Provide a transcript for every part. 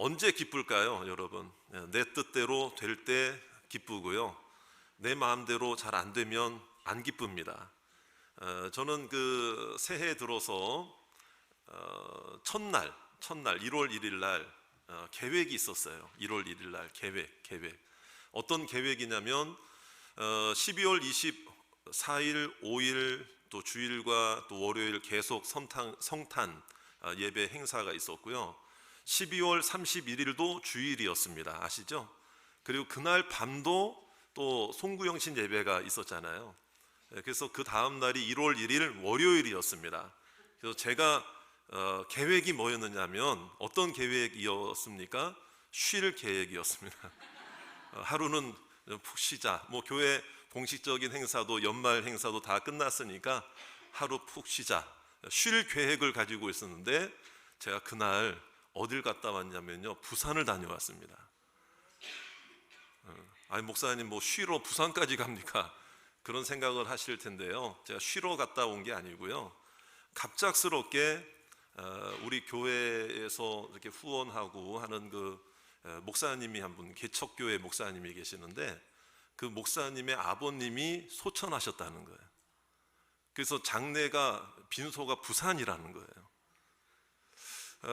언제 기쁠까요, 여러분? 내 뜻대로 될 때 기쁘고요, 내 마음대로 잘 안 되면 안 기쁩니다. 저는 그 새해 들어서 첫날 1월 1일 날 계획이 있었어요. 1월 1일 날 계획. 어떤 계획이냐면 12월 24일, 5일 또 주일과 또 월요일 계속 성탄 예배 행사가 있었고요. 12월 31일도 주일이었습니다. 아시죠? 그리고 그날 밤도 또 송구영신 예배가 있었잖아요. 그래서 그 다음 날이 1월 1일 월요일이었습니다. 그래서 제가 계획이 뭐였느냐면 어떤 계획이었습니까? 쉴 계획이었습니다. 하루는 푹 쉬자. 뭐 교회 공식적인 행사도 연말 행사도 다 끝났으니까 하루 푹 쉬자. 쉴 계획을 가지고 있었는데 제가 그날 어딜 갔다 왔냐면요, 부산을 다녀왔습니다. 아니 목사님 뭐 쉬러 부산까지 갑니까? 그런 생각을 하실 텐데요, 제가 쉬러 갔다 온 게 아니고요, 갑작스럽게 우리 교회에서 이렇게 후원하고 하는 그 목사님이 한 분, 개척교회 목사님이 계시는데 그 목사님의 아버님이 소천하셨다는 거예요. 그래서 장례가 빈소가 부산이라는 거예요.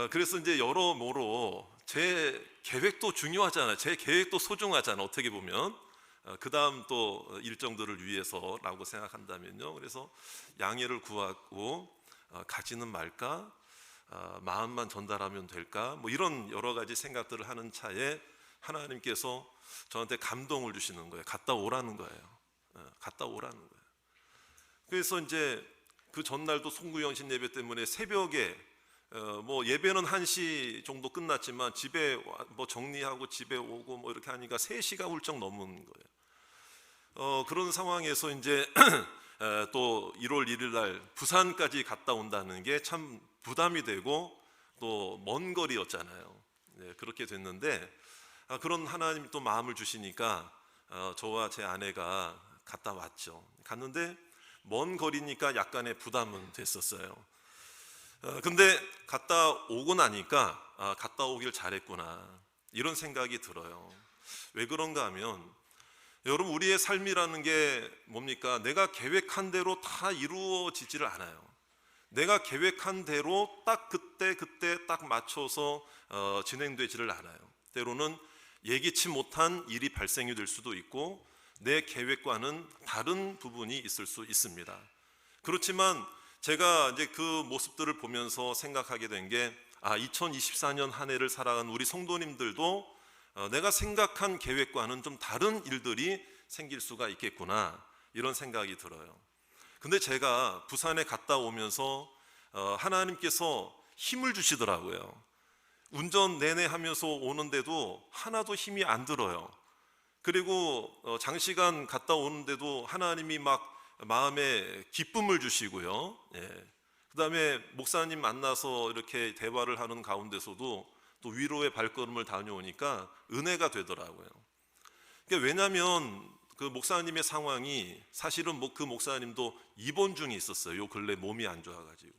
그래서 이제 여러모로 제 계획도 중요하잖아요. 제 계획도 소중하잖아요, 어떻게 보면. 그 다음 또 일정들을 위해서라고 생각한다면요, 그래서 양해를 구하고 가지는 말까, 마음만 전달하면 될까, 뭐 이런 여러 가지 생각들을 하는 차에 하나님께서 저한테 감동을 주시는 거예요. 갔다 오라는 거예요. 갔다 오라는 거예요. 그래서 이제 그 전날도 송구영신 예배 때문에 새벽에 뭐 예배는 1시 정도 끝났지만 집에 뭐 정리하고 집에 오고 뭐 이렇게 하니까 3시가 훌쩍 넘은 거예요. 그런 상황에서 이제 또 1월 1일 날 부산까지 갔다 온다는 게 참 부담이 되고 또 먼 거리였잖아요. 네, 그렇게 됐는데 그런 하나님이 또 마음을 주시니까 저와 제 아내가 갔다 왔죠. 갔는데 먼 거리니까 약간의 부담은 됐었어요. 근데 갔다 오고 나니까 갔다 오길 잘했구나, 이런 생각이 들어요. 왜 그런가 하면 여러분, 우리의 삶이라는 게 뭡니까? 내가 계획한 대로 다 이루어지지를 않아요. 내가 계획한 대로 딱 그때 딱 맞춰서 진행되지를 않아요. 때로는 예기치 못한 일이 발생이 될 수도 있고 내 계획과는 다른 부분이 있을 수 있습니다. 그렇지만 제가 이제 그 모습들을 보면서 생각하게 된 게 2024년 한 해를 살아간 우리 성도님들도 내가 생각한 계획과는 좀 다른 일들이 생길 수가 있겠구나, 이런 생각이 들어요. 근데 제가 부산에 갔다 오면서 하나님께서 힘을 주시더라고요. 운전 내내 하면서 오는데도 하나도 힘이 안 들어요. 그리고 장시간 갔다 오는데도 하나님이 막 마음에 기쁨을 주시고요. 그 다음에 목사님 만나서 이렇게 대화를 하는 가운데서도 또 위로의 발걸음을 다녀오니까 은혜가 되더라고요. 그러니까 왜냐하면 그 목사님의 상황이 사실은 그 목사님도 입원 중에 있었어요. 요 근래 몸이 안 좋아가지고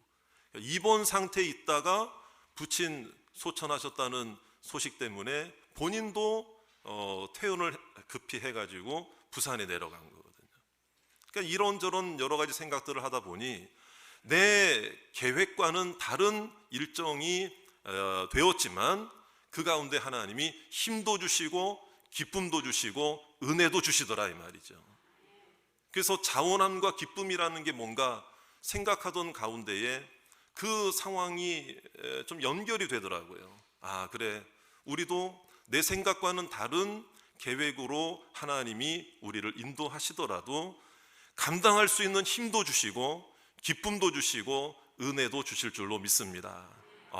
입원 상태에 있다가 부친 소천하셨다는 소식 때문에 본인도 퇴원을 급히 해가지고 부산에 내려간 거거든요. 그러니까 이런저런 여러 가지 생각들을 하다 보니 내 계획과는 다른 일정이 되었지만 그 가운데 하나님이 힘도 주시고 기쁨도 주시고 은혜도 주시더라, 이 말이죠. 그래서 자원함과 기쁨이라는 게 뭔가 생각하던 가운데에 그 상황이 좀 연결이 되더라고요. 그래, 우리도 내 생각과는 다른 계획으로 하나님이 우리를 인도하시더라도 감당할 수 있는 힘도 주시고 기쁨도 주시고 은혜도 주실 줄로 믿습니다.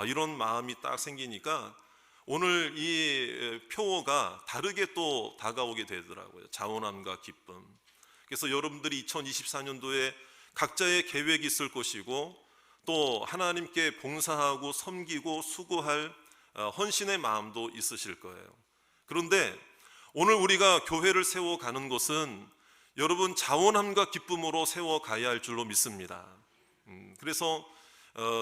이런 마음이 딱 생기니까 오늘 이 표어가 다르게 또 다가오게 되더라고요. 자원함과 기쁨. 그래서 여러분들이 2024년도에 각자의 계획이 있을 것이고 또 하나님께 봉사하고 섬기고 수고할 헌신의 마음도 있으실 거예요. 그런데 오늘 우리가 교회를 세워가는 것은 여러분 자원함과 기쁨으로 세워가야 할 줄로 믿습니다. 그래서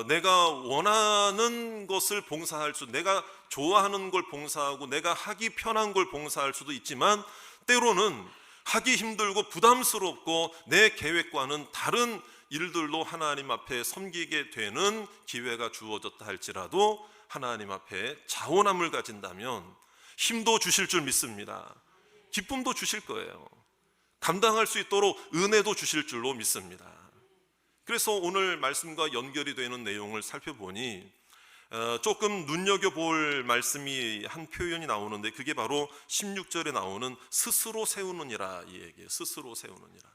내가 원하는 것을 봉사할 수, 내가 좋아하는 걸 봉사하고 내가 하기 편한 걸 봉사할 수도 있지만, 때로는 하기 힘들고 부담스럽고 내 계획과는 다른 일들로 하나님 앞에 섬기게 되는 기회가 주어졌다 할지라도 하나님 앞에 자원함을 가진다면 힘도 주실 줄 믿습니다. 기쁨도 주실 거예요. 감당할 수 있도록 은혜도 주실 줄로 믿습니다. 그래서 오늘 말씀과 연결이 되는 내용을 살펴보니 조금 눈여겨볼 말씀이 한 표현이 나오는데, 그게 바로 16절에 나오는 스스로 세우느니라, 이 얘기예요. 스스로 세우느니라.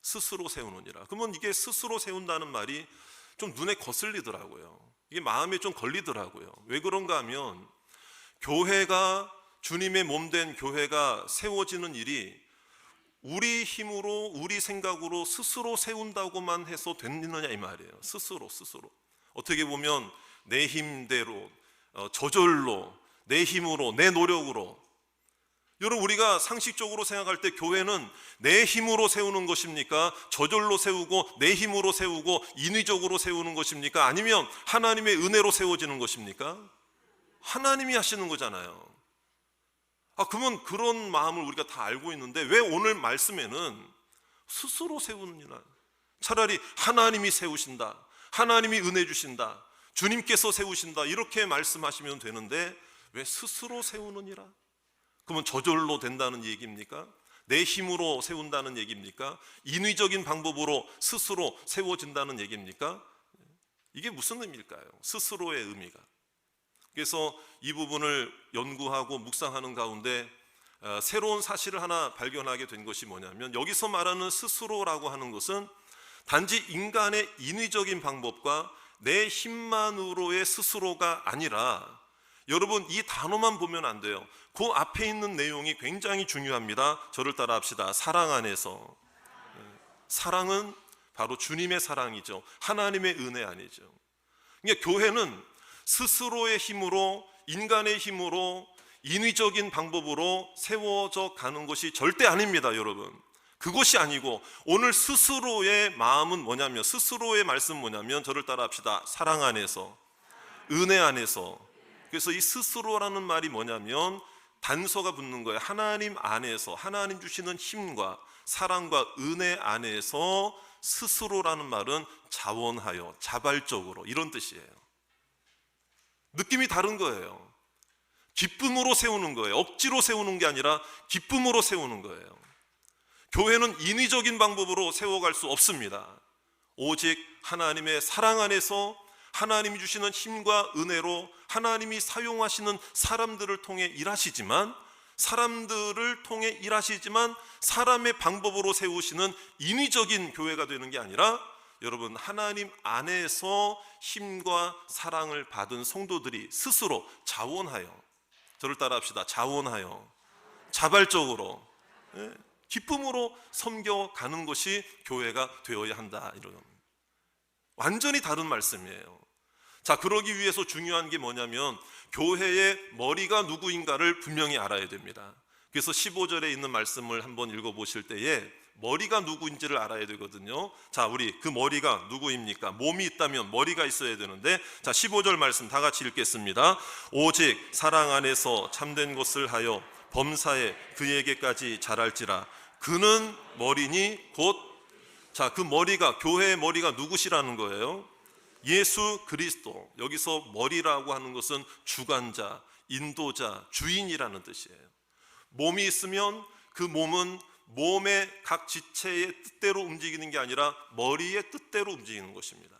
스스로 세우느니라. 그러면 이게 스스로 세운다는 말이 좀 눈에 거슬리더라고요. 이게 마음에 좀 걸리더라고요. 왜 그런가 하면, 교회가, 주님의 몸된 교회가 세워지는 일이 우리 힘으로, 우리 생각으로 스스로 세운다고만 해서 되느냐 이 말이에요. 스스로. 어떻게 보면 내 힘대로, 저절로, 내 힘으로, 내 노력으로. 여러분, 우리가 상식적으로 생각할 때 교회는 내 힘으로 세우는 것입니까? 저절로 세우고 내 힘으로 세우고 인위적으로 세우는 것입니까? 아니면 하나님의 은혜로 세워지는 것입니까? 하나님이 하시는 거잖아요. 그러면 그런 마음을 우리가 다 알고 있는데 왜 오늘 말씀에는 스스로 세우느니라, 차라리 하나님이 세우신다, 하나님이 은혜 주신다, 주님께서 세우신다 이렇게 말씀하시면 되는데 왜 스스로 세우느니라? 그러면 저절로 된다는 얘기입니까? 내 힘으로 세운다는 얘기입니까? 인위적인 방법으로 스스로 세워진다는 얘기입니까? 이게 무슨 의미일까요? 스스로의 의미가. 그래서 이 부분을 연구하고 묵상하는 가운데 새로운 사실을 하나 발견하게 된 것이 뭐냐면, 여기서 말하는 스스로라고 하는 것은 단지 인간의 인위적인 방법과 내 힘만으로의 스스로가 아니라, 여러분 이 단어만 보면 안 돼요. 그 앞에 있는 내용이 굉장히 중요합니다. 저를 따라 합시다. 사랑 안에서. 사랑은 바로 주님의 사랑이죠. 하나님의 은혜 아니죠. 그러니까 교회는 스스로의 힘으로, 인간의 힘으로, 인위적인 방법으로 세워져 가는 것이 절대 아닙니다, 여러분. 그것이 아니고 오늘 스스로의 마음은 뭐냐면, 스스로의 말씀은 뭐냐면, 저를 따라 합시다. 사랑 안에서, 은혜 안에서. 그래서 이 스스로라는 말이 뭐냐면 단서가 붙는 거예요. 하나님 안에서, 하나님 주시는 힘과 사랑과 은혜 안에서. 스스로라는 말은 자원하여, 자발적으로, 이런 뜻이에요. 느낌이 다른 거예요. 기쁨으로 세우는 거예요. 억지로 세우는 게 아니라 기쁨으로 세우는 거예요. 교회는 인위적인 방법으로 세워갈 수 없습니다. 오직 하나님의 사랑 안에서 하나님이 주시는 힘과 은혜로 하나님이 사용하시는 사람들을 통해 일하시지만, 사람의 방법으로 세우시는 인위적인 교회가 되는 게 아니라, 여러분 하나님 안에서 힘과 사랑을 받은 성도들이 스스로 자원하여, 저를 따라 합시다. 자원하여, 자발적으로, 기쁨으로 섬겨가는 것이 교회가 되어야 한다. 이런 완전히 다른 말씀이에요. 자, 그러기 위해서 중요한 게 뭐냐면 교회의 머리가 누구인가를 분명히 알아야 됩니다. 그래서 15절에 있는 말씀을 한번 읽어보실 때에 머리가 누구인지를 알아야 되거든요. 자, 우리 그 머리가 누구입니까? 몸이 있다면 머리가 있어야 되는데, 자 15절 말씀 다 같이 읽겠습니다. 오직 사랑 안에서 참된 것을 하여 범사에 그에게까지 자랄지라. 그는 머리니 곧, 자, 그 머리가, 교회의 머리가 누구시라는 거예요? 예수 그리스도. 여기서 머리라고 하는 것은 주관자, 인도자, 주인이라는 뜻이에요. 몸이 있으면 그 몸은 몸의 각 지체의 뜻대로 움직이는 게 아니라 머리의 뜻대로 움직이는 것입니다.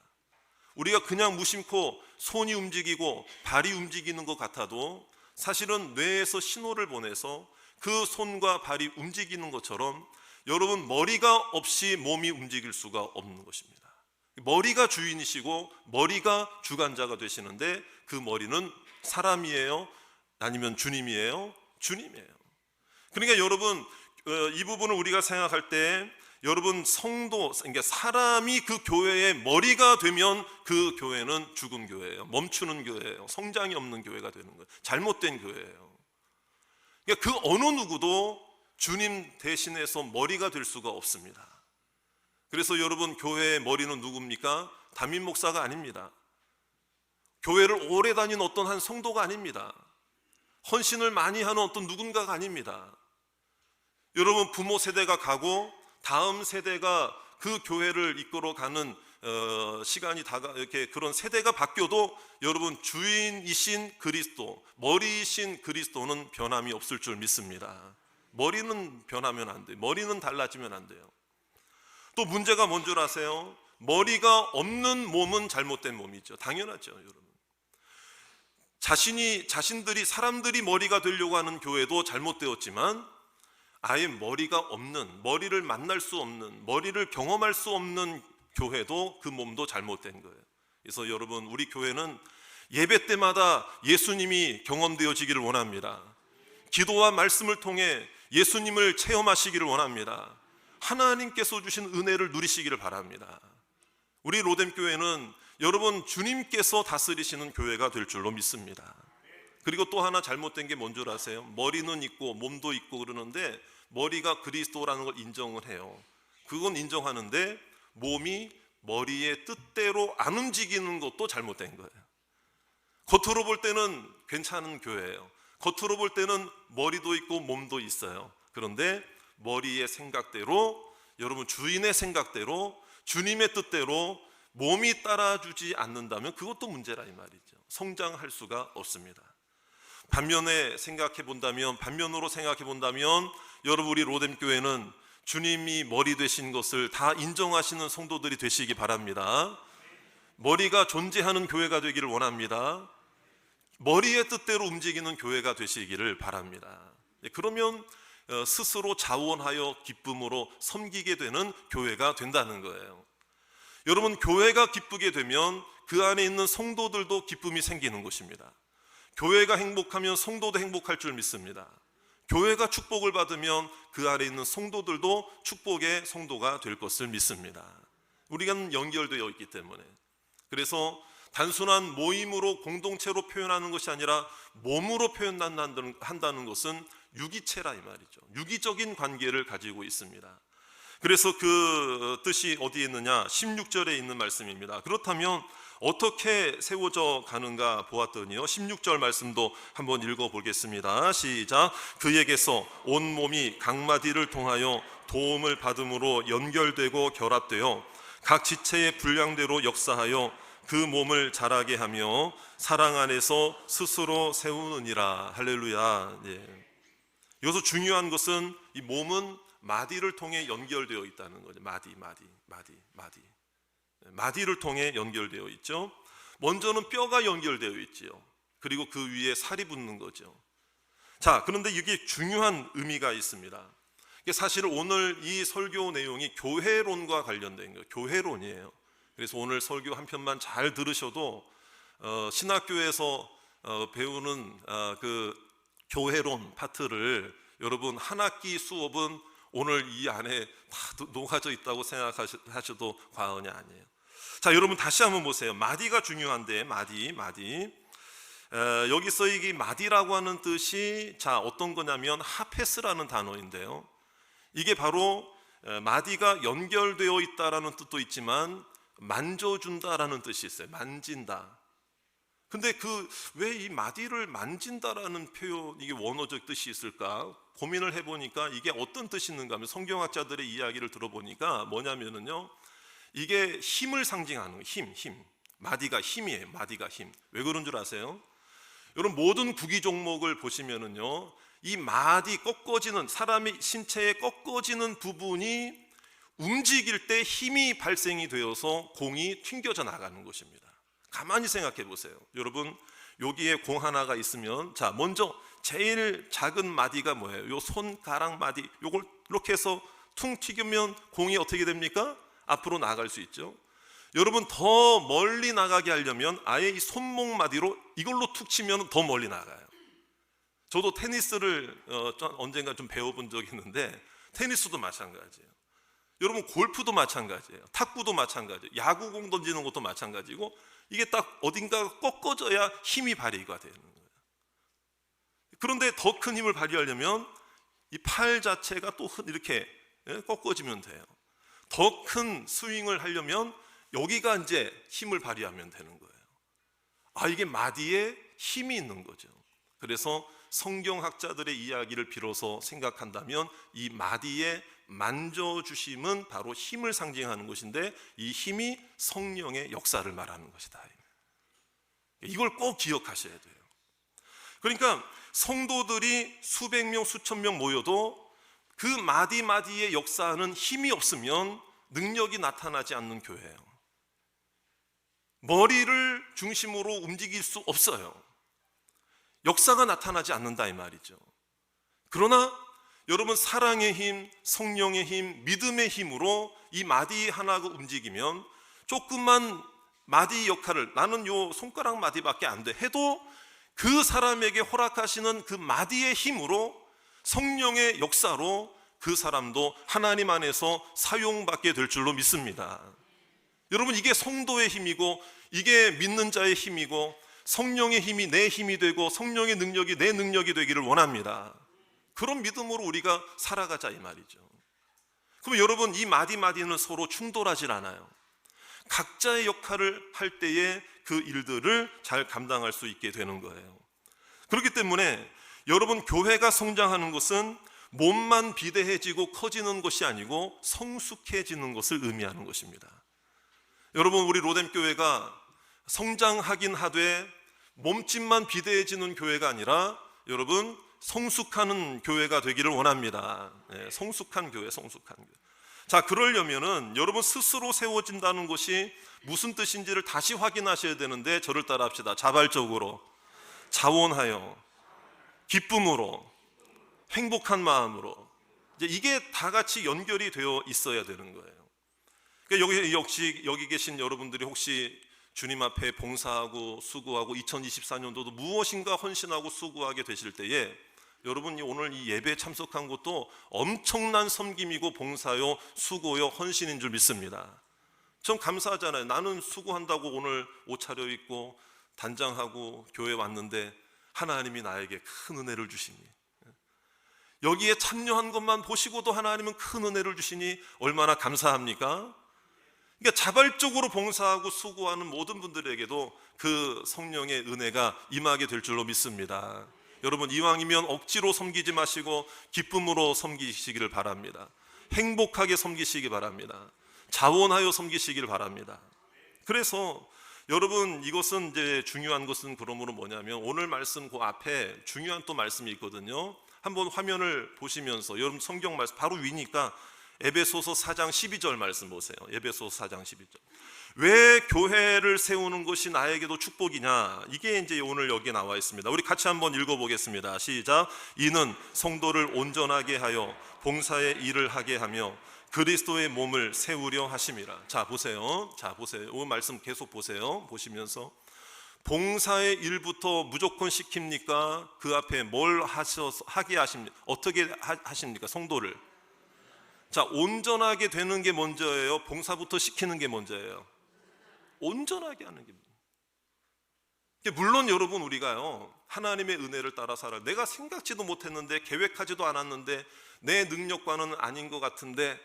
우리가 그냥 무심코 손이 움직이고 발이 움직이는 것 같아도 사실은 뇌에서 신호를 보내서 그 손과 발이 움직이는 것처럼 여러분 머리가 없이 몸이 움직일 수가 없는 것입니다. 머리가 주인이시고 머리가 주관자가 되시는데, 그 머리는 사람이에요? 아니면 주님이에요? 주님이에요. 그러니까 여러분 이 부분을 우리가 생각할 때, 여러분 성도, 그러니까 사람이 그 교회의 머리가 되면 그 교회는 죽은 교회예요. 멈추는 교회예요. 성장이 없는 교회가 되는 거예요. 잘못된 교회예요. 그러니까 그 어느 누구도 주님 대신해서 머리가 될 수가 없습니다. 그래서 여러분 교회의 머리는 누굽니까? 담임 목사가 아닙니다. 교회를 오래 다닌 어떤 한 성도가 아닙니다. 헌신을 많이 하는 어떤 누군가가 아닙니다. 여러분, 부모 세대가 가고 다음 세대가 그 교회를 이끌어가는 시간이 이렇게 그런 세대가 바뀌어도 여러분, 주인이신 그리스도, 머리이신 그리스도는 변함이 없을 줄 믿습니다. 머리는 변하면 안 돼요. 머리는 달라지면 안 돼요. 또 문제가 뭔 줄 아세요? 머리가 없는 몸은 잘못된 몸이죠. 당연하죠, 여러분. 자신들이 사람들이 머리가 되려고 하는 교회도 잘못되었지만, 아예 머리가 없는, 머리를 만날 수 없는, 머리를 경험할 수 없는 교회도, 그 몸도 잘못된 거예요. 그래서 여러분, 우리 교회는 예배 때마다 예수님이 경험되어지기를 원합니다. 기도와 말씀을 통해 예수님을 체험하시기를 원합니다. 하나님께서 주신 은혜를 누리시기를 바랍니다. 우리 로뎀교회는 여러분, 주님께서 다스리시는 교회가 될 줄로 믿습니다. 그리고 또 하나 잘못된 게 뭔 줄 아세요? 머리는 있고 몸도 있고 그러는데, 머리가 그리스도라는 걸 인정을 해요. 그건 인정하는데 몸이 머리의 뜻대로 안 움직이는 것도 잘못된 거예요. 겉으로 볼 때는 괜찮은 교회예요. 겉으로 볼 때는 머리도 있고 몸도 있어요. 그런데 머리의 생각대로, 여러분, 주인의 생각대로, 주님의 뜻대로 몸이 따라주지 않는다면 그것도 문제라 이 말이죠. 성장할 수가 없습니다. 반면으로 생각해 본다면 여러분, 우리 로뎀교회는 주님이 머리 되신 것을 다 인정하시는 성도들이 되시기 바랍니다. 머리가 존재하는 교회가 되기를 원합니다. 머리의 뜻대로 움직이는 교회가 되시기를 바랍니다. 그러면 스스로 자원하여 기쁨으로 섬기게 되는 교회가 된다는 거예요. 여러분, 교회가 기쁘게 되면 그 안에 있는 성도들도 기쁨이 생기는 것입니다. 교회가 행복하면 성도도 행복할 줄 믿습니다. 교회가 축복을 받으면 그 안에 있는 성도들도 축복의 성도가 될 것을 믿습니다. 우리가 연결되어 있기 때문에. 그래서 단순한 모임으로, 공동체로 표현하는 것이 아니라 몸으로 표현한다는 것은 유기체라 이 말이죠. 유기적인 관계를 가지고 있습니다. 그래서 그 뜻이 어디에 있느냐? 16절에 있는 말씀입니다. 그렇다면 어떻게 세워져 가는가 보았더니요, 16절 말씀도 한번 읽어보겠습니다. 시작. 그에게서 온 몸이 각마디를 통하여 도움을 받음으로 연결되고 결합되어 각 지체의 분량대로 역사하여 그 몸을 자라게 하며 사랑 안에서 스스로 세우느니라. 할렐루야. 예. 여기서 중요한 것은 이 몸은 마디를 통해 연결되어 있다는 거죠. 마디를 통해 연결되어 있죠. 먼저는 뼈가 연결되어 있지요. 그리고 그 위에 살이 붙는 거죠. 자, 그런데 이게 중요한 의미가 있습니다. 사실 오늘 이 설교 내용이 교회론과 관련된 거예요. 교회론이에요. 그래서 오늘 설교 한 편만 잘 들으셔도 신학교에서 배우는 그 교회론 파트를 여러분 한 학기 수업은 오늘 이 안에 다 녹아져 있다고 생각하셔도 과언이 아니에요. 자, 여러분 다시 한번 보세요. 마디가 중요한데, 마디. 여기서 이 마디라고 하는 뜻이 어떤 거냐면 하페스라는 단어인데요. 이게 바로 마디가 연결되어 있다라는 뜻도 있지만 만져준다라는 뜻이 있어요. 만진다. 근데 왜 이 마디를 만진다라는 표현, 이게 원어적 뜻이 있을까 고민을 해보니까 이게 어떤 뜻이 있는가 하면 성경학자들의 이야기를 들어보니까 뭐냐면은요, 이게 힘을 상징하는 거예요. 힘. 마디가 힘이에요. 마디가 힘. 왜 그런 줄 아세요? 여러분, 모든 구기 종목을 보시면은요, 이 마디 꺾어지는, 사람의 신체에 꺾어지는 부분이 움직일 때 힘이 발생이 되어서 공이 튕겨져 나가는 것입니다. 가만히 생각해 보세요. 여러분, 여기에 공 하나가 있으면, 먼저 제일 작은 마디가 뭐예요? 요 손가락 마디, 요걸 이렇게 해서 퉁 튀기면 공이 어떻게 됩니까? 앞으로 나갈 수 있죠. 여러분, 더 멀리 나가게 하려면 아예 이 손목 마디로 이걸로 툭 치면 더 멀리 나가요. 저도 테니스를 언젠가 좀 배워본 적이 있는데, 테니스도 마찬가지예요. 여러분, 골프도 마찬가지예요. 탁구도 마찬가지예요. 야구공 던지는 것도 마찬가지고, 이게 딱 어딘가 꺾어져야 힘이 발휘가 되는 거예요. 그런데 더 큰 힘을 발휘하려면 이 팔 자체가 또 이렇게 꺾어지면 돼요. 더 큰 스윙을 하려면 여기가 이제 힘을 발휘하면 되는 거예요. 이게 마디에 힘이 있는 거죠. 그래서 성경학자들의 이야기를 빌어서 생각한다면 이 마디의 만져주심은 바로 힘을 상징하는 것인데, 이 힘이 성령의 역사를 말하는 것이다. 이걸 꼭 기억하셔야 돼요. 그러니까 성도들이 수백 명, 수천 명 모여도 그 마디마디의 역사는 힘이 없으면 능력이 나타나지 않는 교회예요. 머리를 중심으로 움직일 수 없어요. 역사가 나타나지 않는다 이 말이죠. 그러나 여러분, 사랑의 힘, 성령의 힘, 믿음의 힘으로 이 마디 하나가 움직이면, 조금만 마디 역할을, 나는 요 손가락 마디밖에 안 돼 해도 그 사람에게 허락하시는 그 마디의 힘으로, 성령의 역사로 그 사람도 하나님 안에서 사용받게 될 줄로 믿습니다. 여러분, 이게 성도의 힘이고, 이게 믿는 자의 힘이고, 성령의 힘이 내 힘이 되고 성령의 능력이 내 능력이 되기를 원합니다. 그런 믿음으로 우리가 살아가자 이 말이죠. 그럼 여러분, 이 마디마디는 서로 충돌하질 않아요. 각자의 역할을 할 때에 그 일들을 잘 감당할 수 있게 되는 거예요. 그렇기 때문에 여러분, 교회가 성장하는 것은 몸만 비대해지고 커지는 것이 아니고 성숙해지는 것을 의미하는 것입니다. 여러분, 우리 로뎀교회가 성장하긴 하되 몸집만 비대해지는 교회가 아니라 여러분, 성숙하는 교회가 되기를 원합니다. 성숙한 교회, 성숙한 교회. 자, 그러려면은 여러분 스스로 세워진다는 것이 무슨 뜻인지를 다시 확인하셔야 되는데, 저를 따라 합시다. 자발적으로, 자원하여, 기쁨으로, 행복한 마음으로. 이제 이게 다 같이 연결이 되어 있어야 되는 거예요. 그러니까 여기 계신 여러분들이 혹시 주님 앞에 봉사하고 수고하고 2024년도도 무엇인가 헌신하고 수고하게 되실 때에, 여러분이 오늘 이 예배에 참석한 것도 엄청난 섬김이고 봉사요, 수고요, 헌신인 줄 믿습니다. 전 감사하잖아요. 나는 수고한다고 오늘 옷 차려입고 단장하고 교회 왔는데 하나님이 나에게 큰 은혜를 주시니, 여기에 참여한 것만 보시고도 하나님은 큰 은혜를 주시니 얼마나 감사합니까? 그러니까 자발적으로 봉사하고 수고하는 모든 분들에게도 그 성령의 은혜가 임하게 될 줄로 믿습니다. 여러분, 이왕이면 억지로 섬기지 마시고 기쁨으로 섬기시기를 바랍니다. 행복하게 섬기시기 바랍니다. 자원하여 섬기시기를 바랍니다. 그래서 여러분, 이것은 이제 중요한 것은 그러므로 뭐냐면, 오늘 말씀 그 앞에 중요한 또 말씀이 있거든요. 한번 화면을 보시면서 여러분 성경 말씀 바로 위니까 에베소서 4장 12절 말씀 보세요. 에베소서 4장 12절. 왜 교회를 세우는 것이 나에게도 축복이냐? 이게 이제 오늘 여기에 나와 있습니다. 우리 같이 한번 읽어보겠습니다. 시작. 이는 성도를 온전하게 하여 봉사의 일을 하게 하며 그리스도의 몸을 세우려 하심이라. 자, 보세요. 오늘 말씀 계속 보세요. 보시면서 봉사의 일부터 무조건 시킵니까? 그 앞에 뭘 하게 하십니까? 어떻게 하십니까? 성도를. 자, 온전하게 되는 게 먼저예요? 봉사부터 시키는 게 먼저예요? 온전하게 하는 게 먼저. 물론 여러분, 우리가요 하나님의 은혜를 따라 살아, 내가 생각지도 못했는데, 계획하지도 않았는데, 내 능력과는 아닌 것 같은데,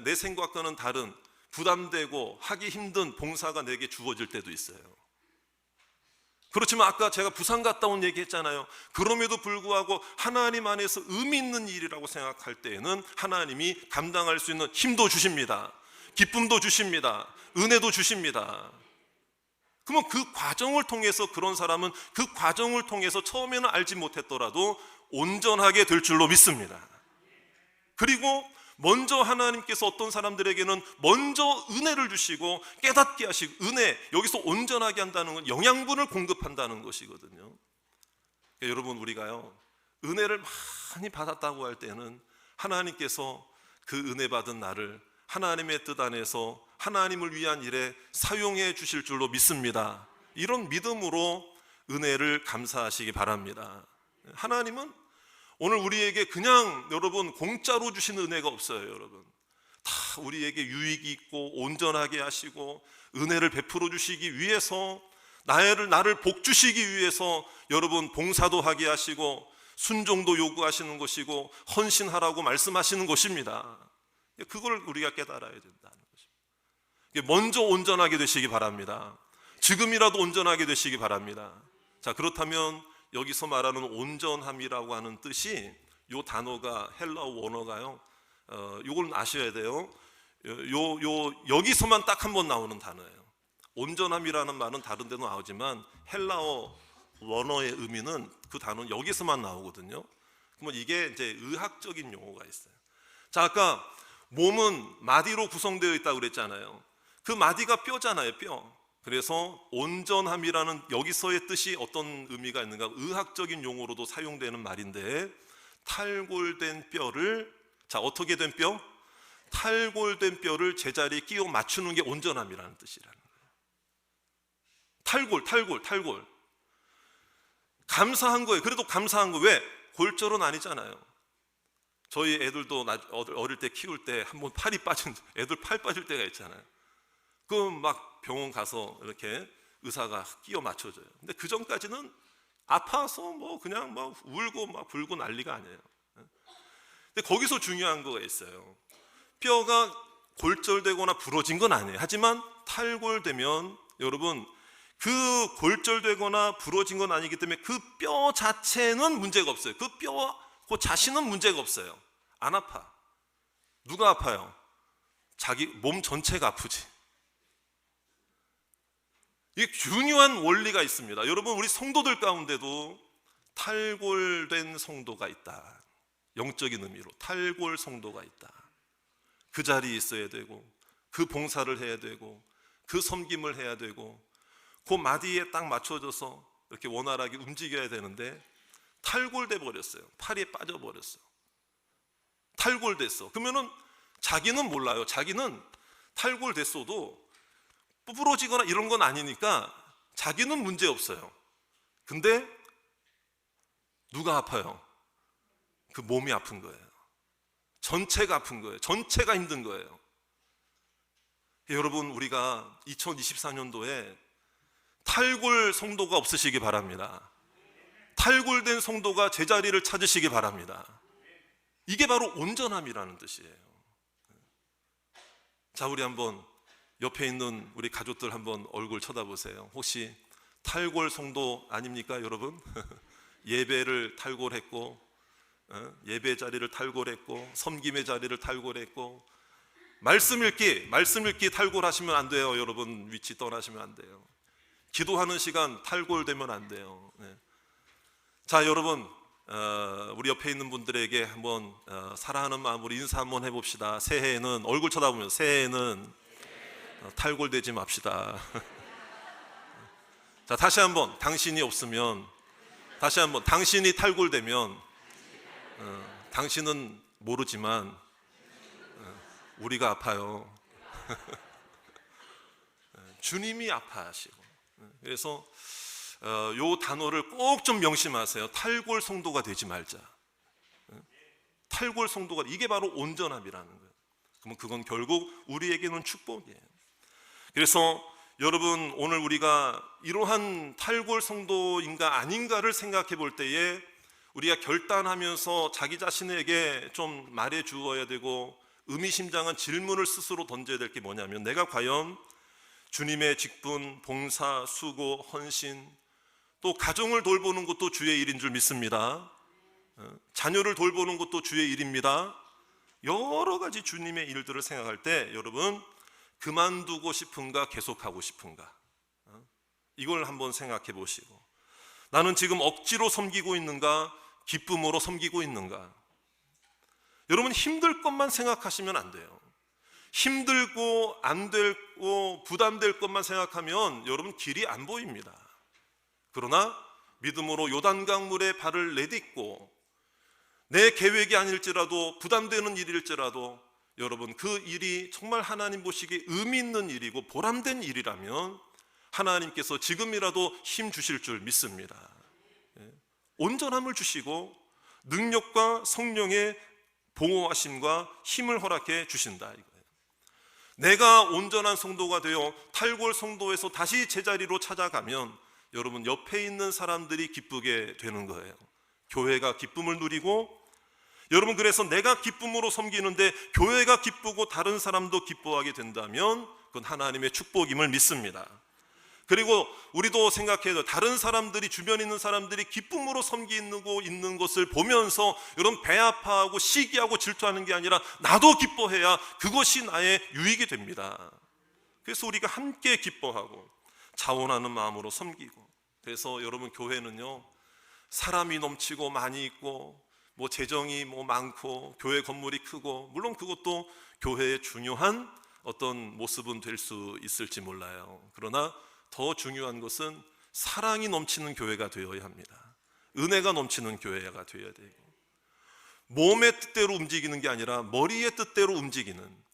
내 생각과는 다른 부담되고 하기 힘든 봉사가 내게 주어질 때도 있어요. 그렇지만 아까 제가 부산 갔다 온 얘기 했잖아요. 그럼에도 불구하고 하나님 안에서 의미 있는 일이라고 생각할 때에는 하나님이 감당할 수 있는 힘도 주십니다. 기쁨도 주십니다. 은혜도 주십니다. 그러면 그 과정을 통해서, 그런 사람은 그 과정을 통해서 처음에는 알지 못했더라도 온전하게 될 줄로 믿습니다. 그리고 먼저 하나님께서 어떤 사람들에게는 먼저 은혜를 주시고 깨닫게 하시고, 은혜, 여기서 온전하게 한다는 건 영양분을 공급한다는 것이거든요. 그러니까 여러분, 우리가요 은혜를 많이 받았다고 할 때는 하나님께서 그 은혜 받은 나를 하나님의 뜻 안에서 하나님을 위한 일에 사용해 주실 줄로 믿습니다. 이런 믿음으로 은혜를 감사하시기 바랍니다. 하나님은 오늘 우리에게 그냥 여러분 공짜로 주시는 은혜가 없어요. 여러분, 다 우리에게 유익이 있고 온전하게 하시고 은혜를 베풀어 주시기 위해서, 나를 복 주시기 위해서 여러분 봉사도 하게 하시고 순종도 요구하시는 것이고 헌신하라고 말씀하시는 것입니다. 그걸 우리가 깨달아야 된다는 것입니다. 먼저 온전하게 되시기 바랍니다. 지금이라도 온전하게 되시기 바랍니다. 자, 그렇다면 여기서 말하는 온전함이라고 하는 뜻이, 요 단어가 헬라어 원어가요, 요걸 아셔야 돼요. 여기서만 딱 한 번 나오는 단어예요. 온전함이라는 말은 다른 데도 나오지만 헬라어 원어의 의미는, 그 단어는 여기서만 나오거든요. 그러면 이게 이제 의학적인 용어가 있어요. 자, 아까 몸은 마디로 구성되어 있다고 그랬잖아요. 그 마디가 뼈잖아요, 뼈. 그래서 온전함이라는 여기서의 뜻이 어떤 의미가 있는가? 의학적인 용어로도 사용되는 말인데, 탈골된 뼈를, 자, 어떻게 된 뼈? 탈골된 뼈를 제자리에 끼워 맞추는 게 온전함이라는 뜻이라는 거예요. 탈골. 감사한 거예요. 그래도 감사한 거. 왜? 골절은 아니잖아요. 저희 애들도 어릴 때 키울 때 한번 팔이 빠진, 애들 팔 빠질 때가 있잖아요. 그럼 막 병원 가서 이렇게 의사가 끼워 맞춰줘요. 근데 그 전까지는 아파서 뭐 그냥 막 울고 막 불고 난리가 아니에요. 근데 거기서 중요한 거가 있어요. 뼈가 골절되거나 부러진 건 아니에요. 하지만 탈골되면 여러분, 그 골절되거나 부러진 건 아니기 때문에 그 뼈 자체는 문제가 없어요. 그 뼈 그 자신은 문제가 없어요. 안 아파. 누가 아파요? 자기 몸 전체가 아프지. 이게 중요한 원리가 있습니다. 여러분, 우리 성도들 가운데도 탈골된 성도가 있다. 영적인 의미로 탈골 성도가 있다. 그 자리에 있어야 되고, 그 봉사를 해야 되고, 그 섬김을 해야 되고, 그 마디에 딱 맞춰져서 이렇게 원활하게 움직여야 되는데 탈골돼 버렸어요. 팔이 빠져버렸어. 탈골됐어. 그러면은 자기는 몰라요. 자기는 탈골됐어도 부러지거나 이런 건 아니니까 자기는 문제 없어요. 근데 누가 아파요? 그 몸이 아픈 거예요. 전체가 아픈 거예요. 전체가 힘든 거예요. 여러분, 우리가 2024년도에 탈골 성도가 없으시기 바랍니다. 탈골된 성도가 제자리를 찾으시기 바랍니다. 이게 바로 온전함이라는 뜻이에요. 자, 우리 한번 옆에 있는 우리 가족들 한번 얼굴 쳐다보세요. 혹시 탈골 성도 아닙니까, 여러분? 예배를 탈골했고, 예배 자리를 탈골했고, 섬김의 자리를 탈골했고, 말씀 읽기 탈골하시면 안 돼요. 여러분, 위치 떠나시면 안 돼요. 기도하는 시간 탈골되면 안 돼요. 네. 자, 여러분, 우리 옆에 있는 분들에게 한번 사랑하는 마음으로 인사 한번 해봅시다. 새해에는, 얼굴 쳐다보면서, 새해에는 탈골되지 맙시다. 자, 다시 한번, 당신이 없으면, 다시 한번, 당신이 탈골되면, 당신은 모르지만 우리가 아파요. 주님이 아파하시고. 그래서 요 단어를 꼭 좀 명심하세요. 탈골 성도가 되지 말자. 탈골 성도가, 이게 바로 온전함이라는 거예요. 그러면 그건 결국 우리에게는 축복이에요. 그래서 여러분, 오늘 우리가 이러한 탈골 성도인가 아닌가를 생각해 볼 때에 우리가 결단하면서 자기 자신에게 좀 말해 주어야 되고, 의미심장한 질문을 스스로 던져야 될 게 뭐냐면, 내가 과연 주님의 직분, 봉사, 수고, 헌신, 또 가정을 돌보는 것도 주의 일인 줄 믿습니다. 자녀를 돌보는 것도 주의 일입니다. 여러 가지 주님의 일들을 생각할 때 여러분, 그만두고 싶은가 계속하고 싶은가, 이걸 한번 생각해 보시고, 나는 지금 억지로 섬기고 있는가 기쁨으로 섬기고 있는가. 여러분, 힘들 것만 생각하시면 안 돼요. 힘들고 안 되고 부담될 것만 생각하면 여러분 길이 안 보입니다. 그러나 믿음으로 요단강물에 발을 내딛고, 내 계획이 아닐지라도 부담되는 일일지라도 여러분, 그 일이 정말 하나님 보시기에 의미 있는 일이고 보람된 일이라면 하나님께서 지금이라도 힘 주실 줄 믿습니다. 온전함을 주시고 능력과 성령의 보호하심과 힘을 허락해 주신다, 이거예요. 내가 온전한 성도가 되어 탈골 성도에서 다시 제자리로 찾아가면 여러분, 옆에 있는 사람들이 기쁘게 되는 거예요. 교회가 기쁨을 누리고, 여러분, 그래서 내가 기쁨으로 섬기는데 교회가 기쁘고 다른 사람도 기뻐하게 된다면 그건 하나님의 축복임을 믿습니다. 그리고 우리도 생각해도 다른 사람들이, 주변에 있는 사람들이 기쁨으로 섬기고 있는 것을 보면서 여러분 배 아파하고 시기하고 질투하는 게 아니라 나도 기뻐해야 그것이 나의 유익이 됩니다. 그래서 우리가 함께 기뻐하고 자원하는 마음으로 섬기고, 그래서 여러분 교회는요, 사람이 넘치고 많이 있고 뭐 재정이 뭐 많고 교회 건물이 크고, 물론 그것도 교회의 중요한 어떤 모습은 될 수 있을지 몰라요. 그러나 더 중요한 것은 사랑이 넘치는 교회가 되어야 합니다. 은혜가 넘치는 교회가 되어야 되고, 몸의 뜻대로 움직이는 게 아니라 머리의 뜻대로 움직이는,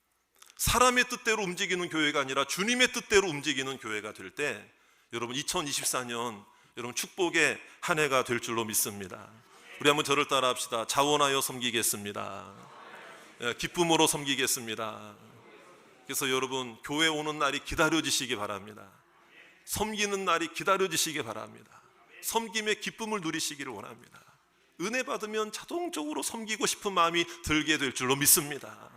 사람의 뜻대로 움직이는 교회가 아니라 주님의 뜻대로 움직이는 교회가 될 때 여러분 2024년 여러분 축복의 한 해가 될 줄로 믿습니다. 우리 한번 저를 따라 합시다. 자원하여 섬기겠습니다. 기쁨으로 섬기겠습니다. 그래서 여러분 교회 오는 날이 기다려지시기 바랍니다. 섬기는 날이 기다려지시기 바랍니다. 섬김의 기쁨을 누리시기를 원합니다. 은혜 받으면 자동적으로 섬기고 싶은 마음이 들게 될 줄로 믿습니다.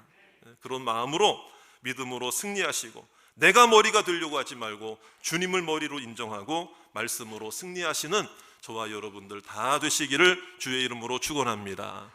그런 마음으로 믿음으로 승리하시고, 내가 머리가 되려고 하지 말고 주님을 머리로 인정하고 말씀으로 승리하시는 저와 여러분들 다 되시기를 주의 이름으로 축원합니다.